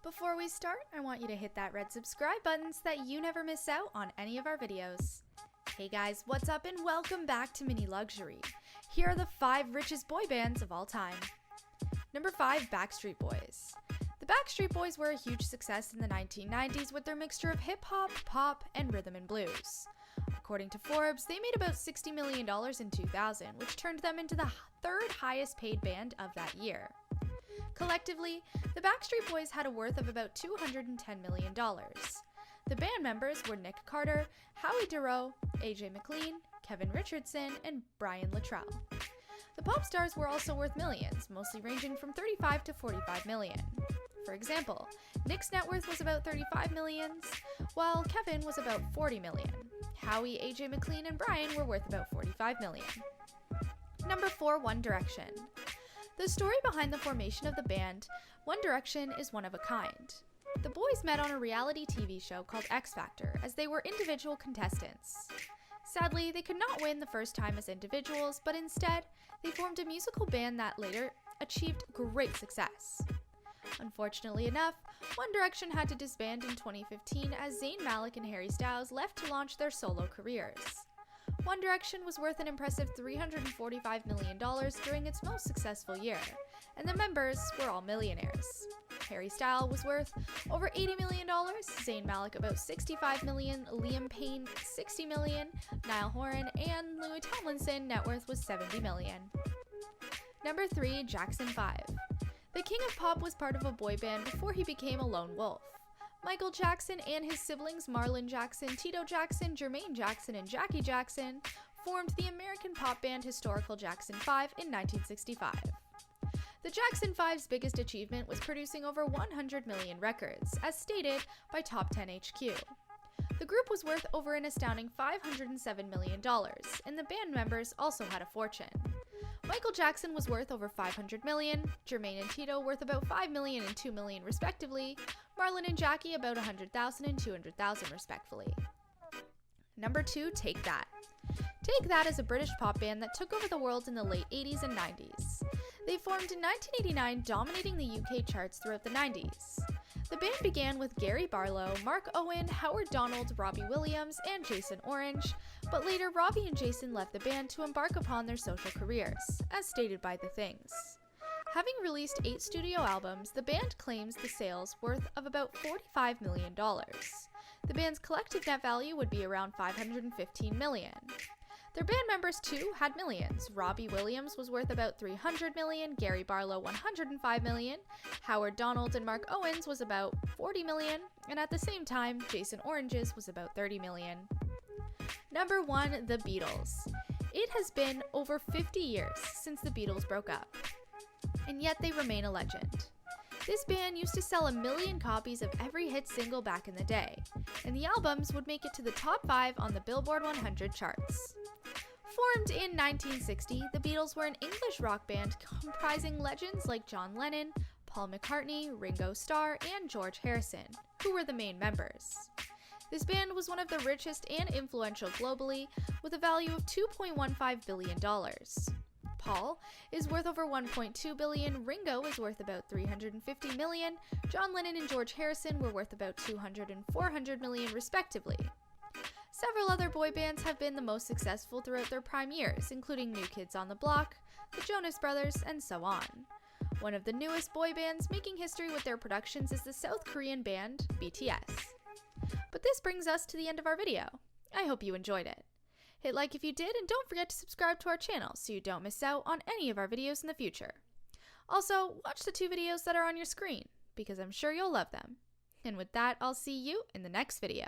Before we start, I want you to hit that red subscribe button so that you never miss out on any of our videos. Hey guys, what's up and welcome back to Mini Luxury. Here are the 5 richest boy bands of all time. Number 5, Backstreet Boys. The Backstreet Boys were a huge success in the 1990s with their mixture of hip-hop, pop, and rhythm and blues. According to Forbes, they made about $60 million in 2000, which turned them into the 3rd highest paid band of that year. Collectively, the Backstreet Boys had a worth of about $210 million. The band members were Nick Carter, Howie Dorough, AJ McLean, Kevin Richardson, and Brian Luttrell. The pop stars were also worth millions, mostly ranging from 35 to 45 million. For example, Nick's net worth was about 35 millions, while Kevin was about 40 million. Howie, AJ McLean, and Brian were worth about 45 million. Number 4, One Direction. The story behind the formation of the band, One Direction, is one of a kind. The boys met on a reality TV show called X Factor as they were individual contestants. Sadly, they could not win the first time as individuals, but instead, they formed a musical band that later achieved great success. Unfortunately enough, One Direction had to disband in 2015 as Zayn Malik and Harry Styles left to launch their solo careers. One Direction was worth an impressive $345 million during its most successful year, and the members were all millionaires. Harry Styles was worth over $80 million, Zayn Malik about $65 million, Liam Payne $60 million, Niall Horan and Louis Tomlinson net worth was $70 million. Number 3, Jackson 5. The King of Pop was part of a boy band before he became a lone wolf. Michael Jackson and his siblings Marlon Jackson, Tito Jackson, Jermaine Jackson, and Jackie Jackson formed the American pop band Historical Jackson 5 in 1965. The Jackson 5's biggest achievement was producing over 100 million records, as stated by Top 10 HQ. The group was worth over an astounding $507 million, and the band members also had a fortune. Michael Jackson was worth over $500 million, Jermaine and Tito worth about $5 million and $2 million respectively, Marlon and Jackie about $100,000 and $200,000 respectively. Number 2, Take That. Take That is a British pop band that took over the world in the late 80s and 90s. They formed in 1989, dominating the UK charts throughout the 90s. The band began with Gary Barlow, Mark Owen, Howard Donald, Robbie Williams, and Jason Orange, but later Robbie and Jason left the band to embark upon their social careers, as stated by The Things. Having released 8 studio albums, the band claims the sales worth of about $45 million. The band's collective net value would be around $515 million. Their band members too had millions. Robbie Williams was worth about $300 million, Gary Barlow $105 million, Howard Donald and Mark Owens was about $40 million, and at the same time, Jason Orange's was about $30 million. Number 1, The Beatles. It has been over 50 years since the Beatles broke up, and yet they remain a legend. This band used to sell 1 million copies of every hit single back in the day, and the albums would make it to the top 5 on the Billboard 100 charts. Formed in 1960, the Beatles were an English rock band comprising legends like John Lennon, Paul McCartney, Ringo Starr, and George Harrison, who were the main members. This band was one of the richest and influential globally, with a value of $2.15 billion. Paul is worth over $1.2 billion, Ringo is worth about $350 million, John Lennon and George Harrison were worth about $200 and $400 million respectively. Several other boy bands have been the most successful throughout their prime years, including New Kids on the Block, the Jonas Brothers, and so on. One of the newest boy bands making history with their productions is the South Korean band BTS. But this brings us to the end of our video. I hope you enjoyed it. Hit like if you did, and don't forget to subscribe to our channel so you don't miss out on any of our videos in the future. Also, watch the 2 videos that are on your screen, because I'm sure you'll love them. And with that, I'll see you in the next video.